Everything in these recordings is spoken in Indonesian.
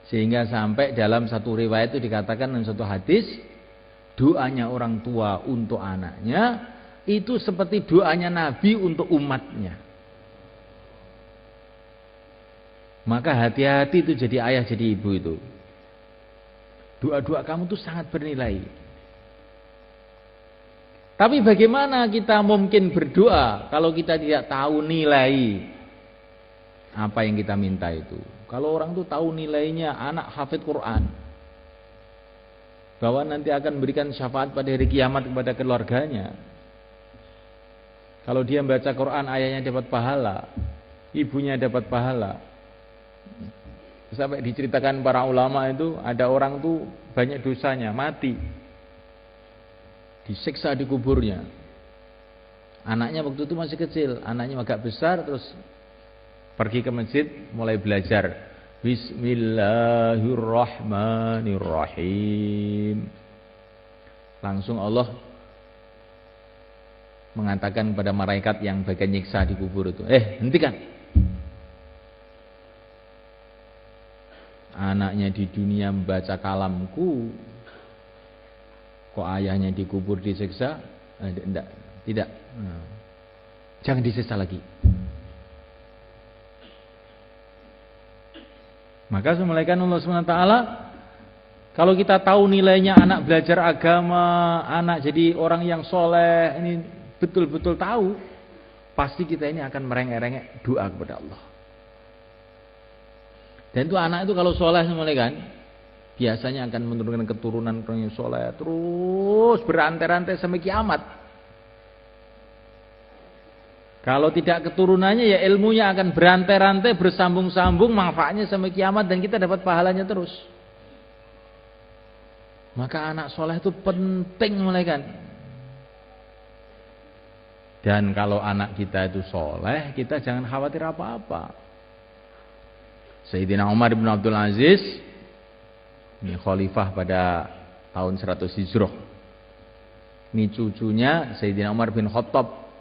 Sehingga sampai dalam satu riwayat itu dikatakan dalam satu hadis, doanya orang tua untuk anaknya itu seperti doanya Nabi untuk umatnya. Maka hati-hati itu jadi ayah jadi ibu itu. Doa-doa kamu itu sangat bernilai. Tapi bagaimana kita mungkin berdoa kalau kita tidak tahu nilai apa yang kita minta itu? Kalau orang itu tahu nilainya anak hafid Quran, bahwa nanti akan memberikan syafaat pada hari kiamat kepada keluarganya. Kalau dia membaca Quran, ayahnya dapat pahala, ibunya dapat pahala. Sampai diceritakan para ulama itu ada orang tuh banyak dosanya, mati, disiksa di kuburnya. Anaknya waktu itu masih kecil, anaknya agak besar, terus pergi ke masjid mulai belajar Bismillahirrahmanirrahim. Langsung Allah mengatakan kepada malaikat yang bagian nyiksa di kubur itu, hentikan. Anaknya di dunia membaca kalamku, kok ayahnya dikubur disiksa? Tidak. Jangan disiksa lagi. Maka semulaikan Allah SWT, kalau kita tahu nilainya anak belajar agama, anak jadi orang yang soleh, ini betul-betul tahu, pasti kita ini akan merengek-rengek doa kepada Allah. Dan itu anak itu kalau soleh semulaikan, biasanya akan menurunkan keturunan orang yang soleh, terus berantai-rantai sampai kiamat. Kalau tidak keturunannya ya ilmunya akan berantai-rantai, bersambung-sambung, manfaatnya sampai kiamat dan kita dapat pahalanya terus. Maka anak soleh itu penting mulaikan. Dan kalau anak kita itu soleh, kita jangan khawatir apa-apa. Sayyidina Umar bin Abdul Aziz, ini khalifah pada tahun 100 Hijrah. Ini cucunya Sayyidina Umar bin Khattab,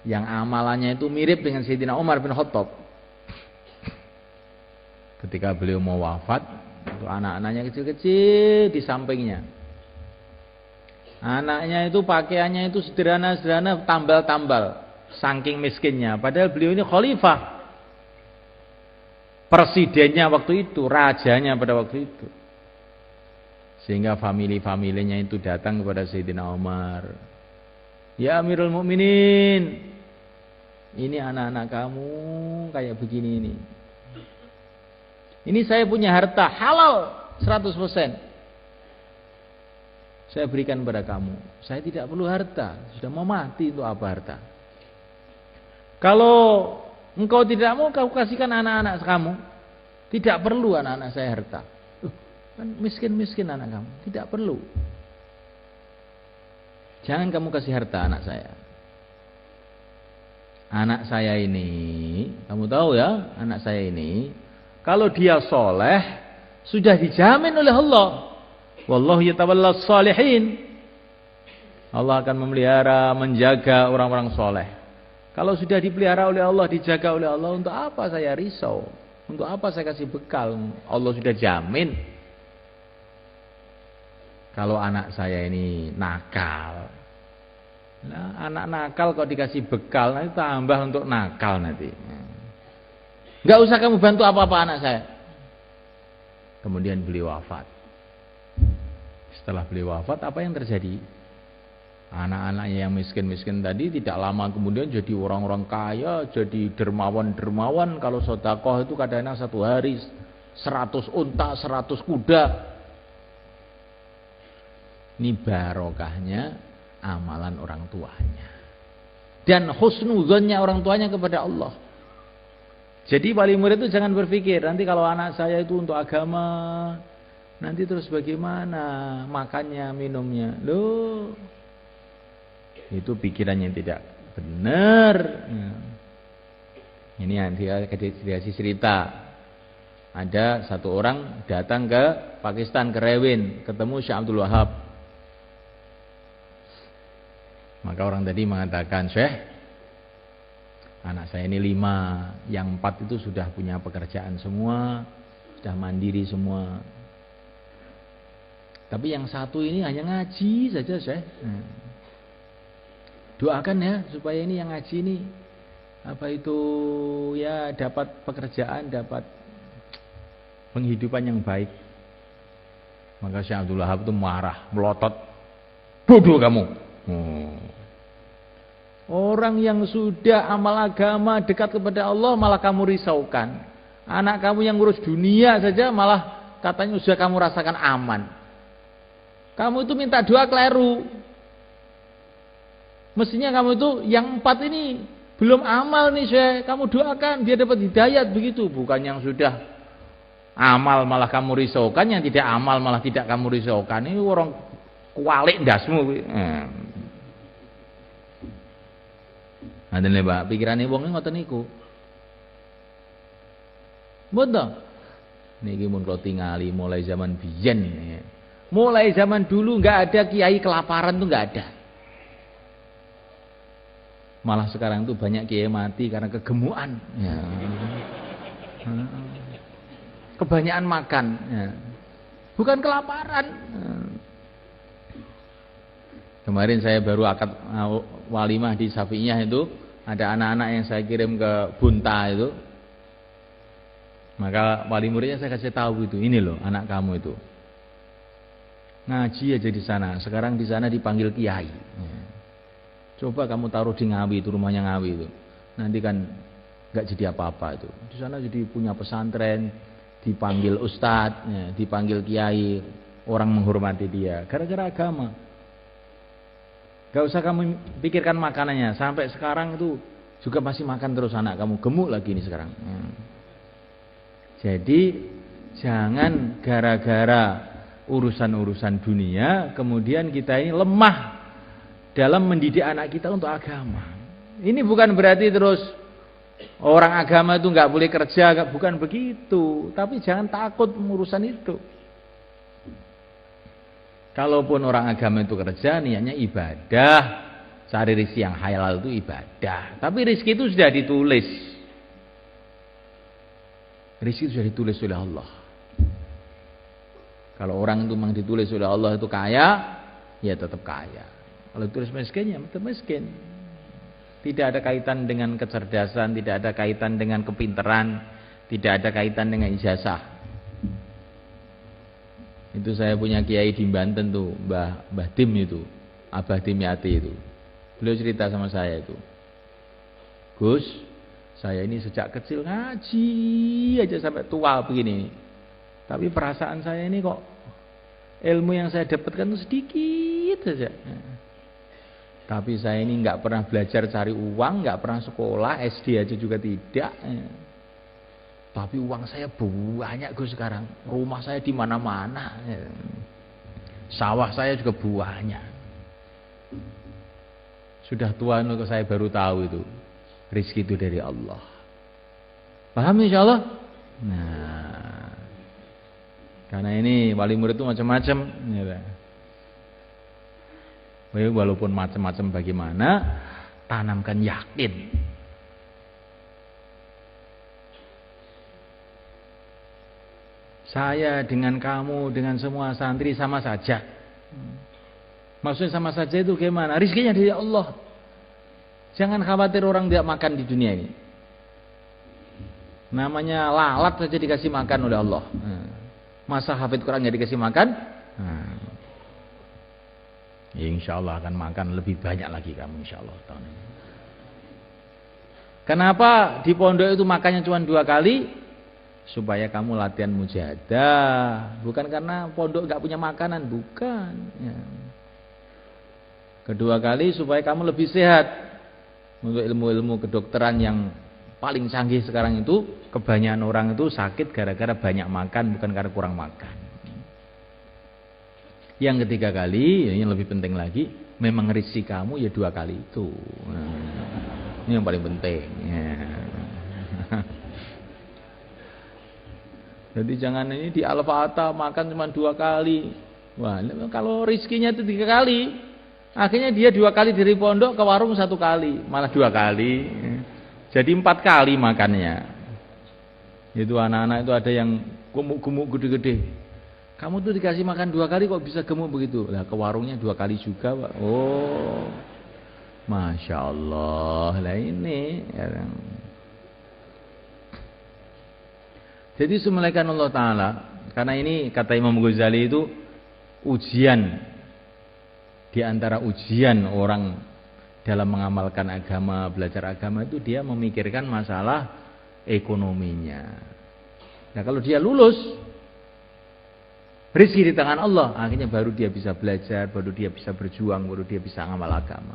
yang amalannya itu mirip dengan Sayyidina Umar bin Khattab. Ketika beliau mau wafat, itu anak-anaknya kecil-kecil di sampingnya. Anaknya itu pakaiannya itu sederhana-sederhana, tambal-tambal, saking miskinnya. Padahal beliau ini khalifah, presidennya waktu itu, rajanya pada waktu itu. Sehingga family-familinya itu datang kepada Sayyidina Umar. Ya Amirul Mukminin, ini anak-anak kamu kayak begini ini. Ini saya punya harta halal 100%. Saya berikan kepada kamu. Saya tidak perlu harta, sudah mau mati untuk apa harta? Kalau engkau tidak mau, kau kasihkan anak-anak kamu. Tidak perlu anak-anak saya harta. Kan miskin-miskin anak kamu, tidak perlu. Jangan kamu kasih harta anak saya. Anak saya ini, kamu tahu ya, anak saya ini, kalau dia soleh, sudah dijamin oleh Allah. Wallahu yatawallas salihin. Allah akan memelihara, menjaga orang-orang soleh. Kalau sudah dipelihara oleh Allah, dijaga oleh Allah, untuk apa saya risau? Untuk apa saya kasih bekal? Allah sudah jamin. Kalau anak saya ini nakal, nah, anak nakal kok dikasih bekal, nanti tambah untuk nakal nanti. Enggak usah kamu bantu apa-apa anak saya. Kemudian beliau wafat. Setelah beliau wafat, apa yang terjadi? Anak-anaknya yang miskin-miskin tadi tidak lama kemudian jadi orang-orang kaya, jadi dermawan-dermawan. Kalau sedekah itu kadang-kadang satu hari 100 unta, 100 kuda. Ini barokahnya amalan orang tuanya. Dan husnuzonnya orang tuanya kepada Allah. Jadi wali murid itu jangan berpikir, nanti kalau anak saya itu untuk agama, nanti terus bagaimana makannya, minumnya. Loh, itu pikiran yang tidak benar. Ini yang dia kasih cerita. Ada satu orang datang ke Pakistan, ke Rewin, ketemu Syekh Abdul Wahab. Maka orang tadi mengatakan, Syekh, anak saya ini 5, yang 4 itu sudah punya pekerjaan semua, sudah mandiri semua. Tapi yang satu ini hanya ngaji saja, Syekh. Doakan ya supaya ini yang ngaji ini ya dapat pekerjaan, dapat penghidupan yang baik. Maka Syekh Abdul Wahab itu marah, melotot. Bodoh kamu. Orang yang sudah amal agama dekat kepada Allah malah kamu risaukan. Anak kamu yang ngurus dunia saja malah katanya sudah kamu rasakan aman. Kamu itu minta doa keliru. Mestinya kamu itu yang 4 ini belum amal nih, Syekh. Kamu doakan dia dapat hidayat begitu, bukan yang sudah amal malah kamu risaukan, yang tidak amal malah tidak kamu risaukan. Ini orang kualik ndasmu. Nanti nih, Pak, pikirannya wong ngoten niku. Betul. Niki mun kula tingali mulai zaman biyen. Mulai zaman dulu nggak ada kiai kelaparan tuh nggak ada. Malah sekarang tuh banyak kiai mati karena kegemukan. Ya. Kebanyakan makan. Ya. Bukan kelaparan. Kemarin saya baru akad walimah di Safi'iyah itu, ada anak-anak yang saya kirim ke Bunta itu. Maka wali muridnya saya kasih tahu itu, ini loh anak kamu itu. Ngaji aja di sana. Sekarang di sana dipanggil kiai. Coba kamu taruh di Ngawi itu, rumahnya Ngawi itu. Nanti kan nggak jadi apa-apa itu. Di sana jadi punya pesantren, dipanggil ustadz, dipanggil kiai, orang menghormati dia. Gara-gara agama. Gak usah kamu pikirkan makanannya. Sampai sekarang itu juga masih makan terus anak kamu. Gemuk lagi ini sekarang. Jadi jangan gara-gara urusan-urusan dunia kemudian kita ini lemah dalam mendidik anak kita untuk agama. Ini bukan berarti terus orang agama itu nggak boleh kerja, bukan begitu. Tapi jangan takut urusan itu. Kalaupun orang agama itu kerja, niatnya ibadah, cari rezeki yang halal itu ibadah. Tapi rezeki itu sudah ditulis. Rezeki itu sudah ditulis oleh Allah. Kalau orang itu memang ditulis oleh Allah itu kaya, ya tetap kaya. Kalau ditulis miskin, ya tetap miskin. Tidak ada kaitan dengan kecerdasan, tidak ada kaitan dengan kepintaran, tidak ada kaitan dengan ijazah. Itu saya punya kiai di Banten tuh, Mbah Dim itu, Abah Dimyati itu. Beliau cerita sama saya itu, Gus, saya ini sejak kecil ngaji aja sampai tua begini. Tapi perasaan saya ini kok ilmu yang saya dapatkan itu sedikit saja. Tapi saya ini nggak pernah belajar cari uang, nggak pernah sekolah, SD aja juga tidak. Tapi uang saya banyak Gus sekarang. Rumah saya di mana-mana. Sawah saya juga banyak. Sudah tua itu saya baru tahu itu. Rezeki itu dari Allah. Paham insyaallah? Nah, karena ini wali murid itu macam-macam. Walaupun macam-macam bagaimana, tanamkan yakin. Saya dengan kamu, dengan semua santri sama saja. Maksudnya sama saja itu gimana? Rizkinya dari Allah. Jangan khawatir orang tidak makan di dunia ini. Namanya lalat saja dikasih makan oleh Allah. Masa hafid Quran nggak dikasih makan? Ya insya Allah akan makan lebih banyak lagi kamu insya Allah tahun ini. Kenapa di pondok itu makannya cuma 2 kali? Supaya kamu latihan mujahadah. Bukan karena pondok nggak punya makanan, bukan. Ya. Kedua kali supaya kamu lebih sehat. Untuk ilmu-ilmu kedokteran yang paling canggih sekarang itu, kebanyakan orang itu sakit gara-gara banyak makan, bukan karena kurang makan. Yang ketiga kali, yang lebih penting lagi, memang rezeki kamu ya 2 kali itu. Ini yang paling penting. Ya. Jadi jangan ini di Al-Fatah makan cuma 2 kali. Wah, kalau rezekinya itu 3 kali, akhirnya dia 2 kali dari pondok ke warung 1 kali, malah 2 kali. Jadi 4 kali makannya. Itu anak-anak itu ada yang gemuk-gemuk gede-gede. Kamu tuh dikasih makan 2 kali kok bisa gemuk begitu? Lah ke warungnya 2 kali juga, Pak. Oh, Masya Allah. Lah ini ya. Jadi semulaikan Allah Ta'ala. Karena ini kata Imam Ghazali itu ujian. Di antara ujian orang dalam mengamalkan agama, belajar agama itu dia memikirkan masalah ekonominya. Nah kalau dia lulus, rezeki di tangan Allah, akhirnya baru dia bisa belajar, baru dia bisa berjuang, baru dia bisa ngamal agama.